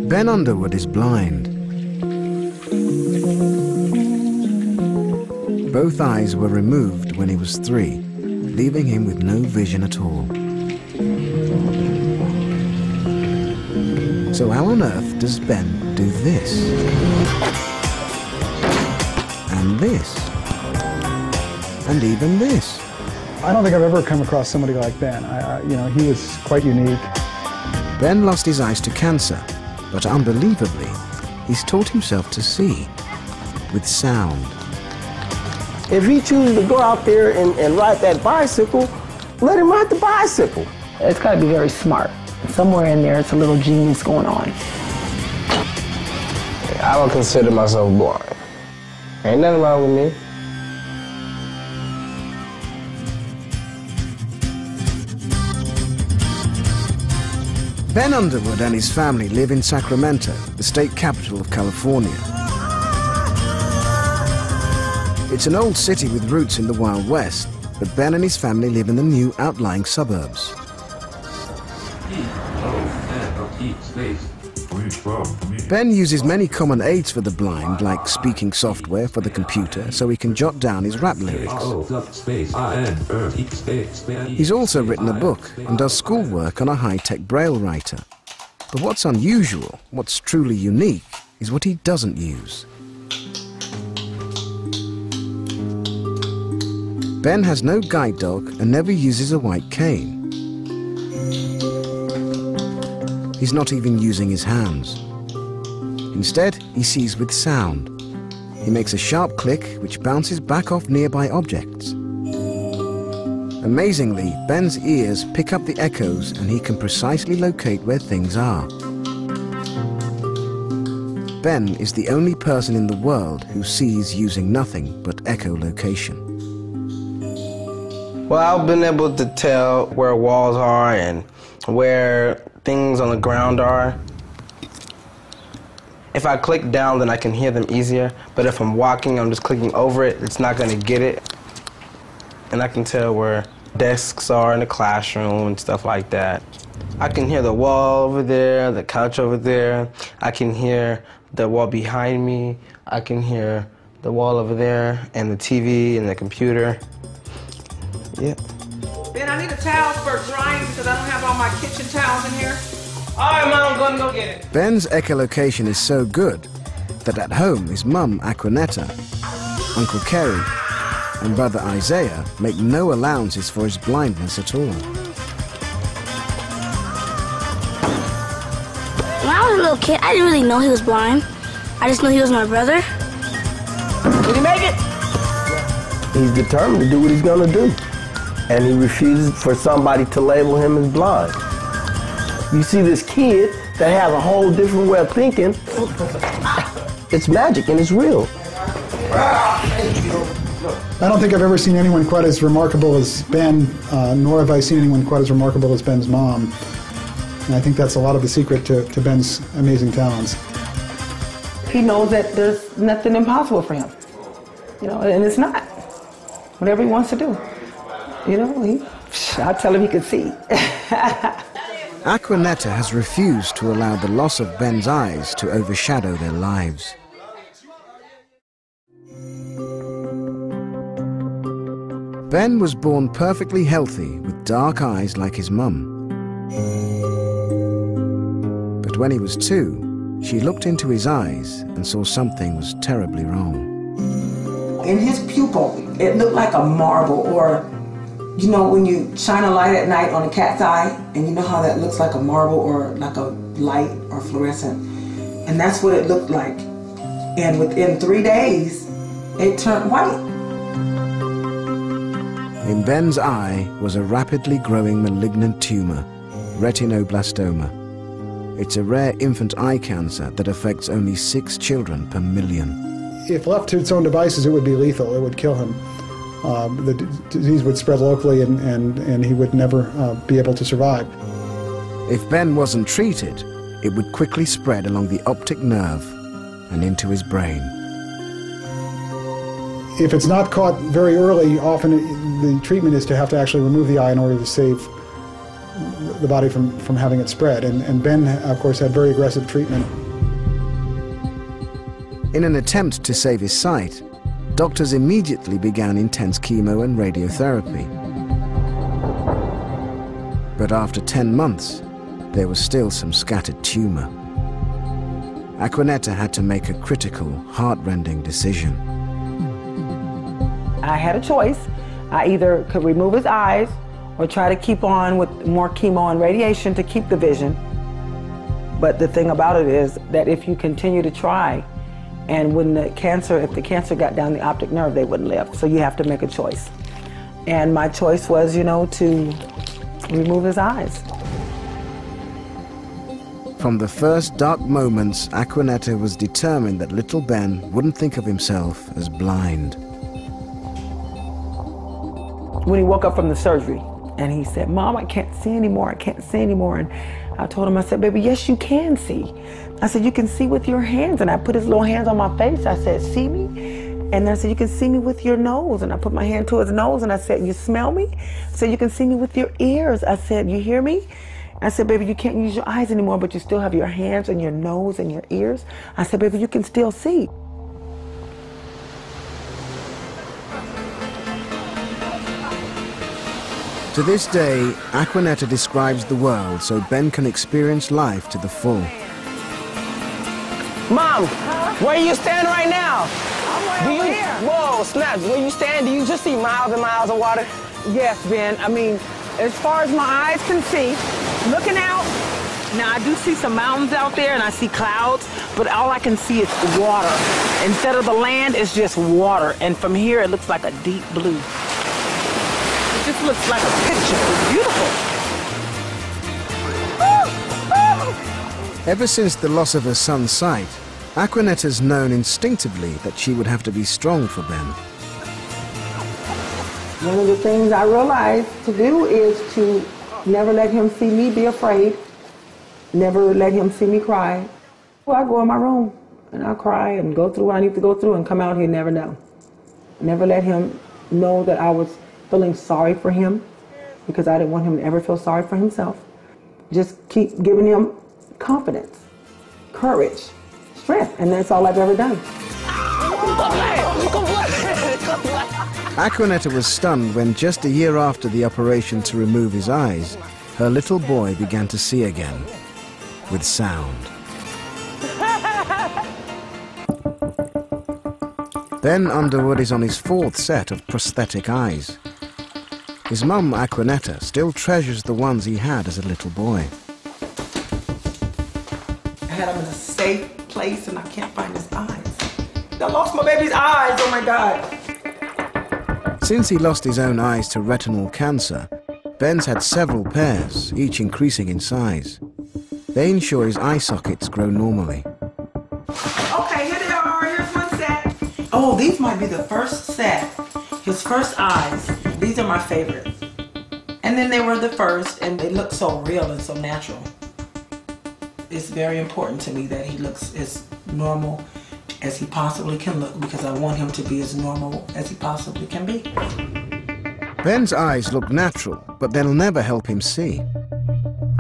Ben Underwood is blind. Both eyes were removed when he was 3, leaving him with no vision at all. So how on earth does Ben do this? And this? And even this? I don't think I've ever come across somebody like Ben. He was quite unique. Ben lost his eyes to cancer, but unbelievably, he's taught himself to see with sound. If he chooses to go out there and ride that bicycle, let him ride the bicycle. It's got to be very smart. Somewhere in there, it's a little genius going on. I don't consider myself blind. Ain't nothing wrong with me. Ben Underwood and his family live in Sacramento, the state capital of California. It's an old city with roots in the Wild West, but Ben and his family live in the new outlying suburbs. Ben uses many common aids for the blind, like speaking software for the computer, so he can jot down his rap lyrics. He's also written a book and does schoolwork on a high-tech braille writer. But what's unusual, what's truly unique, is what he doesn't use. Ben has no guide dog and never uses a white cane. He's not even using his hands. Instead, he sees with sound. He makes a sharp click which bounces back off nearby objects. Amazingly, Ben's ears pick up the echoes and he can precisely locate where things are. Ben is the only person in the world who sees using nothing but echolocation. Well, I've been able to tell where walls are and where things on the ground are. If I click down, then I can hear them easier. But if I'm walking, I'm just clicking over it, it's not going to get it. And I can tell where desks are in the classroom and stuff like that. I can hear the wall over there, the couch over there. I can hear the wall behind me. I can hear the wall over there and the TV and the computer. Yeah. Ben, I need a towel for drying because I don't have all my kitchen towels in here. All right, Mom, I'm going to go get it. Ben's echolocation is so good that at home his mum, Aquanetta, Uncle Kerry, and brother Isaiah make no allowances for his blindness at all. When I was a little kid, I didn't really know he was blind. I just knew he was my brother. Did he make it? He's determined to do what he's going to do. And he refuses for somebody to label him as blind. You see this kid that has a whole different way of thinking. It's magic and it's real. I don't think I've ever seen anyone quite as remarkable as Ben, nor have I seen anyone quite as remarkable as Ben's mom. And I think that's a lot of the secret to Ben's amazing talents. He knows that there's nothing impossible for him, and it's not. Whatever he wants to do, I tell him he can see. Aquanetta has refused to allow the loss of Ben's eyes to overshadow their lives. Ben was born perfectly healthy with dark eyes like his mum. But when he was 2, she looked into his eyes and saw something was terribly wrong. In his pupil, it looked like a marble, or when you shine a light at night on a cat's eye, and you know how that looks like a marble or like a light or fluorescent. And that's what it looked like. And within 3 days, it turned white. In Ben's eye was a rapidly growing malignant tumor, retinoblastoma. It's a rare infant eye cancer that affects only 6 children per million. If left to its own devices, it would be lethal. It would kill him. The disease would spread locally and he would never be able to survive. If Ben wasn't treated, it would quickly spread along the optic nerve and into his brain. If it's not caught very early, often the treatment is to have to actually remove the eye in order to save the body from having it spread. And Ben, of course, had very aggressive treatment. In an attempt to save his sight, doctors immediately began intense chemo and radiotherapy. But after 10 months, there was still some scattered tumor. Aquanetta had to make a critical, heart-rending decision. I had a choice. I either could remove his eyes or try to keep on with more chemo and radiation to keep the vision. But the thing about it is that if you continue to try, and when if the cancer got down the optic nerve, they wouldn't live. So you have to make a choice. And my choice was, to remove his eyes. From the first dark moments, Aquanetta was determined that little Ben wouldn't think of himself as blind. When he woke up from the surgery, and he said, "Mom, I can't see anymore, I can't see anymore." And I told him, I said, "Baby, yes, you can see." I said, "You can see with your hands." And I put his little hands on my face. I said, "See me?" And I said, "You can see me with your nose." And I put my hand to his nose and I said, "You smell me?" I said, "You can see me with your ears." I said, "You hear me?" I said, "Baby, you can't use your eyes anymore, but you still have your hands and your nose and your ears." I said, "Baby, you can still see." To this day, Aquanetta describes the world so Ben can experience life to the full. Mom, where you stand right now? I'm right over here. Whoa, snaps. Where you stand, do you just see miles and miles of water? Yes, Ben. I mean, as far as my eyes can see, looking out, now I do see some mountains out there and I see clouds, but all I can see is water. Instead of the land, it's just water. And from here, it looks like a deep blue. It just looks like a picture. It's beautiful. Ever since the loss of her son's sight, Aquanetta's known instinctively that she would have to be strong for Ben. One of the things I realized to do is to never let him see me be afraid, never let him see me cry. Well, I go in my room and I cry and go through what I need to go through and come out here, never know. Never let him know that I was feeling sorry for him, because I didn't want him to ever feel sorry for himself. Just keep giving him confidence, courage, strength, and that's all I've ever done. Aquanetta was stunned when just a year after the operation to remove his eyes, her little boy began to see again, with sound. Ben Underwood is on his 4th set of prosthetic eyes. His mum, Aquanetta, still treasures the ones he had as a little boy. I had him in a safe place and I can't find his eyes. I lost my baby's eyes, oh my God. Since he lost his own eyes to retinal cancer, Ben's had several pairs, each increasing in size. They ensure his eye sockets grow normally. Okay, here they are, here's one set. Oh, these might be the first set. His first eyes. These are my favorites. And then they were the first, and they look so real and so natural. It's very important to me that he looks as normal as he possibly can look, because I want him to be as normal as he possibly can be. Ben's eyes look natural, but they'll never help him see.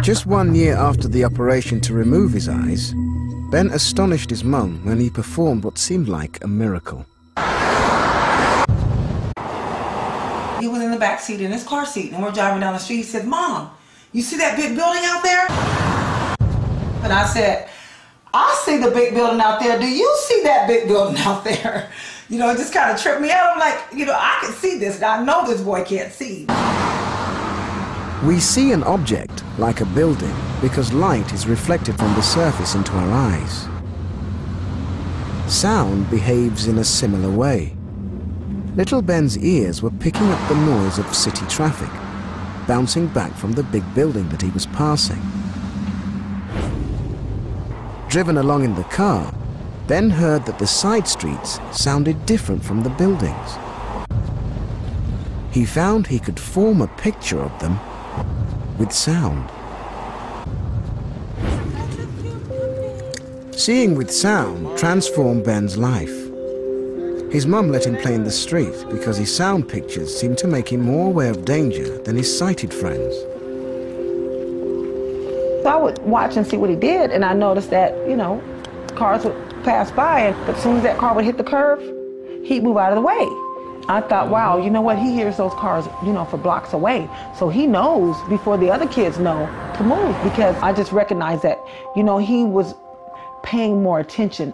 Just 1 year after the operation to remove his eyes, Ben astonished his mum when he performed what seemed like a miracle. He was in the back seat in his car seat, and we're driving down the street. He said, "Mom, you see that big building out there?" And I said, "I see the big building out there. Do you see that big building out there?" It just kind of tripped me out. I'm like, I can see this. I know this boy can't see. We see an object, like a building, because light is reflected from the surface into our eyes. Sound behaves in a similar way. Little Ben's ears were picking up the noise of city traffic, bouncing back from the big building that he was passing. Driven along in the car, Ben heard that the side streets sounded different from the buildings. He found he could form a picture of them with sound. Seeing with sound transformed Ben's life. His mum let him play in the street because his sound pictures seemed to make him more aware of danger than his sighted friends. So I would watch and see what he did, and I noticed that, you know, cars would pass by, but as soon as that car would hit the curve, he'd move out of the way. I thought, wow, you know what, he hears those cars, you know, for blocks away. So he knows before the other kids know to move, because I just recognized that, you know, he was paying more attention.